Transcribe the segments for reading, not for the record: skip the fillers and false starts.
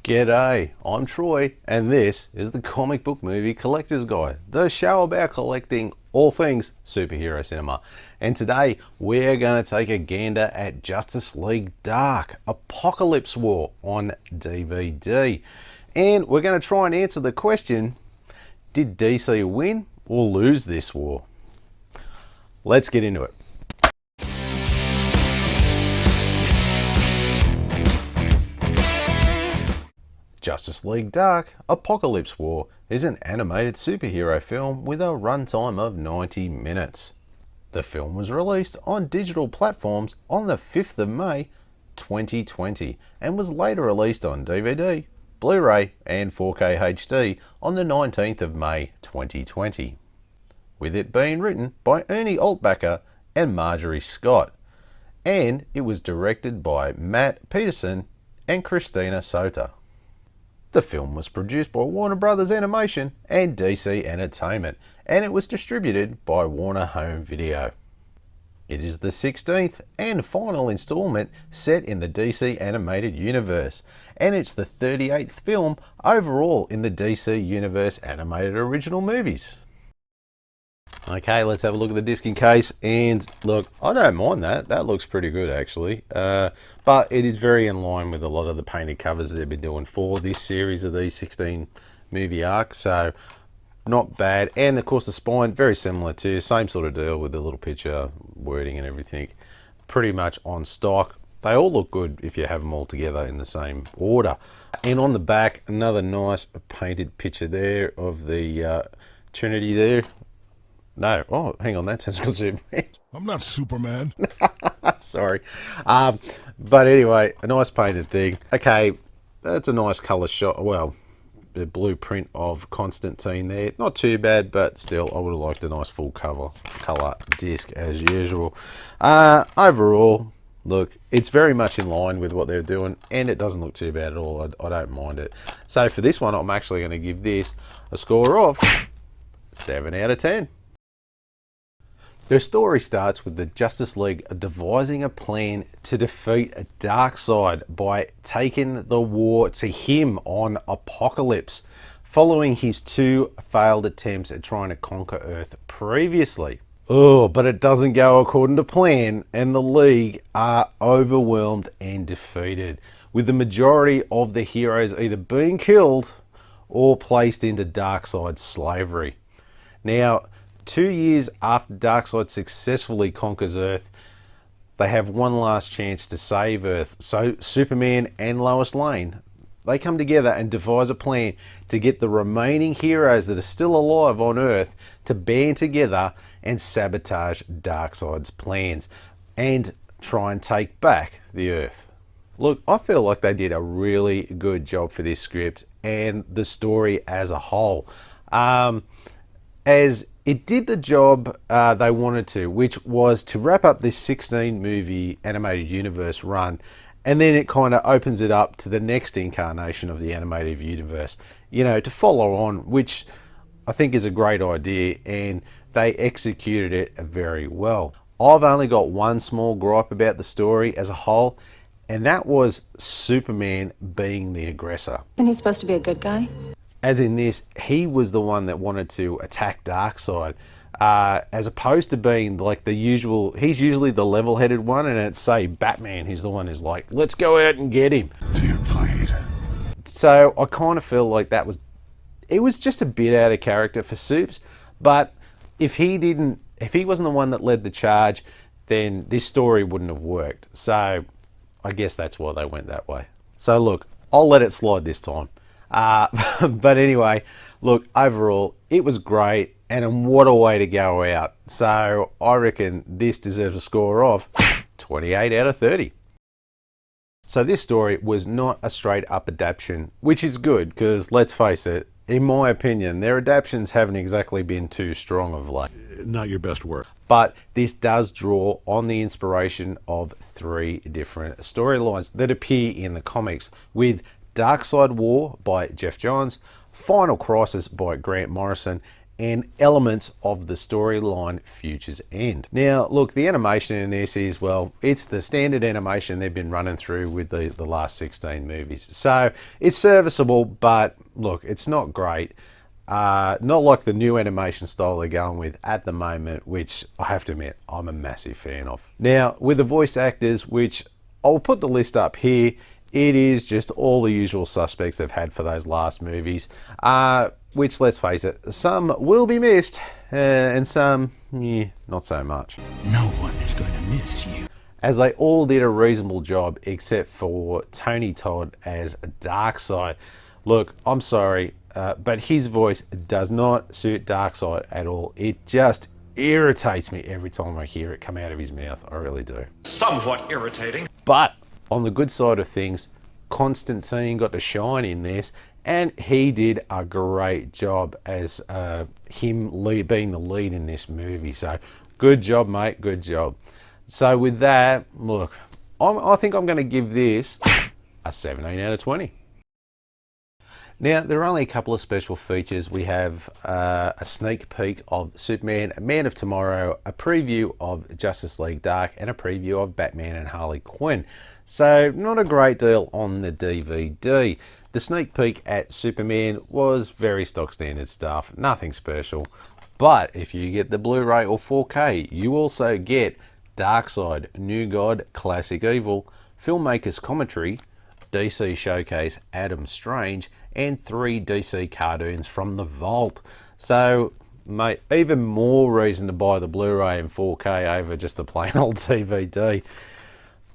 G'day, I'm Troy, and this is the Comic Book Movie Collector's Guide, the show about collecting all things superhero cinema. And today we're going to take a gander at Justice League Dark, Apokolips War on DVD. And we're going to try and answer the question, did DC win or lose this war? Let's get into it. Justice League Dark, Apokolips War is an animated superhero film with a runtime of 90 minutes. The film was released on digital platforms on the 5th of May 2020 and was later released on DVD, Blu-ray and 4K HD on the 19th of May 2020, with it being written by Ernie Altbacker and Mairghread, and it was directed by Matt Petersand and Christina Sotta. The film was produced by Warner Brothers Animation and DC Entertainment, and it was distributed by Warner Home Video. It is the 16th and final installment set in the DC animated universe, and it's the 38th film overall in the DC Universe animated original movies. Okay, let's have a look at the disc in case, and look, I don't mind that. That looks pretty good actually, but it is very in line with a lot of the painted covers that they've been doing for this series of these 16 movie arcs, so not bad. And of course the spine, very similar to, same sort of deal with the little picture, wording and everything, pretty much on stock. They all look good if you have them all together in the same order. And on the back, another nice painted picture there of the Trinity there. No, oh, hang on, that sounds good, Superman. I'm not Superman. Sorry. But anyway, a nice painted thing. Okay, that's a nice colour shot. Well, the blueprint of Constantine there. Not too bad, but still, I would have liked a nice full colour disc as usual. Overall, look, it's very much in line with what they're doing, and it doesn't look too bad at all. I don't mind it. So for this one, I'm actually going to give this a score of 7 out of 10. The story starts with the Justice League devising a plan to defeat Darkseid by taking the war to him on Apokolips, following his 2 failed attempts at trying to conquer Earth previously. Oh, but it doesn't go according to plan, and the League are overwhelmed and defeated, with the majority of the heroes either being killed or placed into Darkseid's slavery. Now, 2 years after Darkseid successfully conquers Earth, they have one last chance to save Earth. So Superman and Lois Lane, they come together and devise a plan to get the remaining heroes that are still alive on Earth to band together and sabotage Darkseid's plans and try and take back the Earth. Look, I feel like they did a really good job for this script and the story as a whole. As it did the job they wanted to, which was to wrap up this 16 movie animated universe run, and then it kind of opens it up to the next incarnation of the animated universe, you know, to follow on, which I think is a great idea, and they executed it very well. I've only got one small gripe about the story as a whole, and that was Superman being the aggressor. Isn't he supposed to be a good guy? As in this, he was the one that wanted to attack Darkseid, as opposed to being like the usual. He's usually the level-headed one, and it's, say, Batman, who's the one who's like, let's go out and get him. Dear Blade. So I kind of feel like it was just a bit out of character for Supes, but if he wasn't the one that led the charge, then this story wouldn't have worked. So I guess that's why they went that way. So look, I'll let it slide this time. But anyway, look, overall, it was great, and what a way to go out. So I reckon this deserves a score of 28 out of 30. So this story was not a straight up adaptation, which is good, because let's face it, in my opinion, their adaptations haven't exactly been too strong of late. Not your best work. But this does draw on the inspiration of 3 different storylines that appear in the comics, with Darkseid War by Jeff Johns, Final Crisis by Grant Morrison, and elements of the storyline Future's End. Now, look, the animation in this is, well, it's the standard animation they've been running through with the last 16 movies. So it's serviceable, but look, it's not great. Not like the new animation style they're going with at the moment, which I have to admit, I'm a massive fan of. Now, with the voice actors, which I'll put the list up here, it is just all the usual suspects they've had for those last movies, which, let's face it, some will be missed, and some, not so much. No one is going to miss you. As they all did a reasonable job, except for Tony Todd as Darkseid. Look, I'm sorry, but his voice does not suit Darkseid at all. It just irritates me every time I hear it come out of his mouth. I really do. Somewhat irritating. But on the good side of things, Constantine got to shine in this, and he did a great job as him being the lead in this movie. So good job, mate, good job. So with that, look, I think I'm going to give this a 17 out of 20. Now, there are only a couple of special features. We have a sneak peek of Superman, Man of Tomorrow, a preview of Justice League Dark, and a preview of Batman and Harley Quinn. So, not a great deal on the DVD. The sneak peek at Superman was very stock standard stuff, nothing special. But if you get the Blu-ray or 4K, you also get Darkseid, New God, Classic Evil, Filmmakers Commentary, DC Showcase, Adam Strange, and 3 DC cartoons from the vault. So, mate, even more reason to buy the Blu-ray and 4K over just the plain old DVD.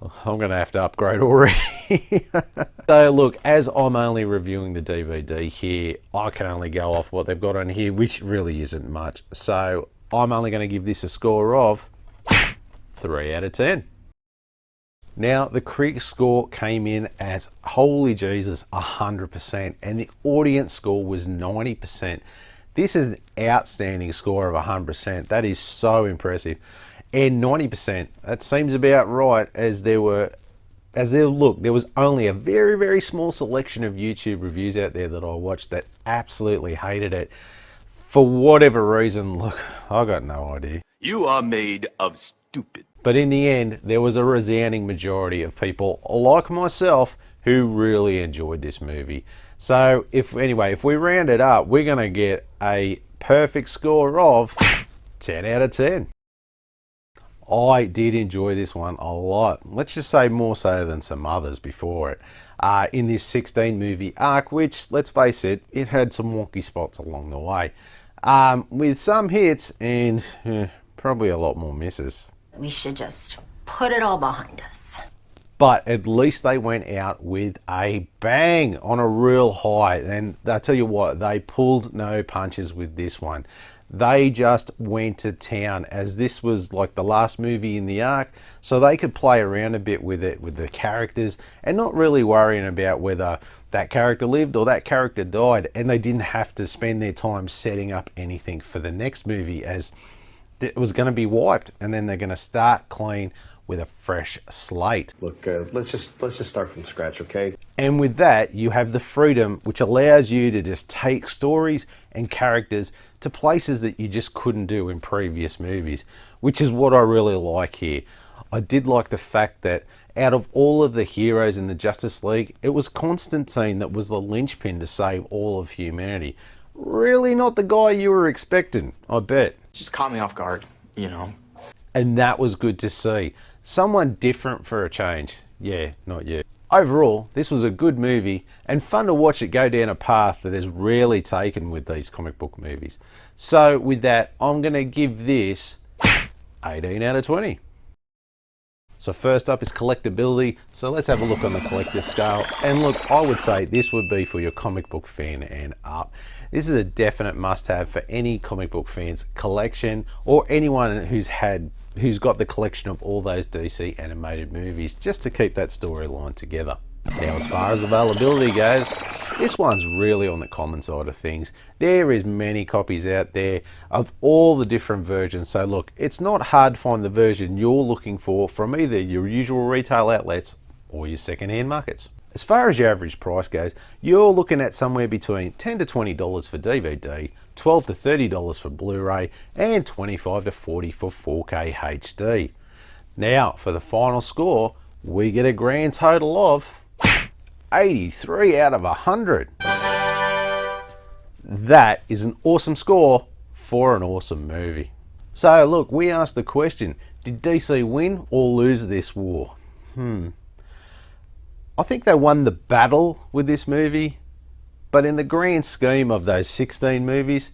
I'm going to have to upgrade already. So look, as I'm only reviewing the DVD here, I can only go off what they've got on here, which really isn't much. So I'm only going to give this a score of 3 out of 10. Now, the critic score came in at, holy Jesus, 100%, and the audience score was 90%. This is an outstanding score of 100%. That is so impressive. And 90%, that seems about right, there was only a very, very small selection of YouTube reviews out there that I watched that absolutely hated it. For whatever reason, look, I got no idea. You are made of stupid. But in the end, there was a resounding majority of people like myself who really enjoyed this movie. So if we round it up, we're going to get a perfect score of 10 out of 10. I did enjoy this one a lot. Let's just say more so than some others before it. In this 16 movie arc, which, let's face it, it had some wonky spots along the way. With some hits and probably a lot more misses. We should just put it all behind us. But at least they went out with a bang, on a real high. And I tell you what, they pulled no punches with this one. They just went to town, as this was like the last movie in the arc, so they could play around a bit with it, with the characters, and not really worrying about whether that character lived or that character died. And they didn't have to spend their time setting up anything for the next movie, as it was going to be wiped, and then they're going to start clean with a fresh slate. Look, let's just start from scratch, okay? And with that, you have the freedom which allows you to just take stories and characters to places that you just couldn't do in previous movies, which is what I really like here. I did like the fact that out of all of the heroes in the Justice League, it was Constantine that was the linchpin to save all of humanity. Really not the guy you were expecting, I bet. Just caught me off guard, you know. And that was good to see. Someone different for a change. Yeah, not you. Overall, this was a good movie and fun to watch it go down a path that is rarely taken with these comic book movies. So with that, I'm going to give this 18 out of 20. So first up is Collectability. So let's have a look on the collector scale. And look, I would say this would be for your comic book fan and up. This is a definite must-have for any comic book fan's collection, or anyone who's got the collection of all those DC animated movies, just to keep that storyline together. Now, as far as availability goes, this one's really on the common side of things. There is many copies out there of all the different versions. So look, it's not hard to find the version you're looking for from either your usual retail outlets or your secondhand markets. As far as your average price goes, you're looking at somewhere between $10 to $20 for DVD, $12 to $30 for Blu-ray, and $25 to $40 for 4K HD. Now, for the final score, we get a grand total of 83 out of 100. That is an awesome score for an awesome movie. So look, we asked the question, did DC win or lose this war? I think they won the battle with this movie, but in the grand scheme of those 16 movies,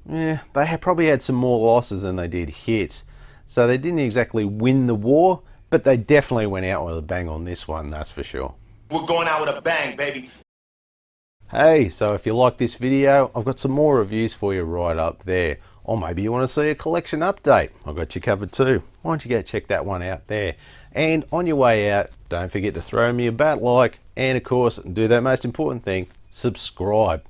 they probably had some more losses than they did hits. So they didn't exactly win the war, but they definitely went out with a bang on this one, that's for sure. We're going out with a bang, baby. Hey, so if you like this video, I've got some more reviews for you right up there. Or maybe you want to see a collection update. I've got you covered too. Why don't you go check that one out there. And on your way out, don't forget to throw me a bat like, and of course, do that most important thing, subscribe.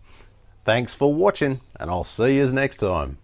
Thanks for watching, and I'll see you next time.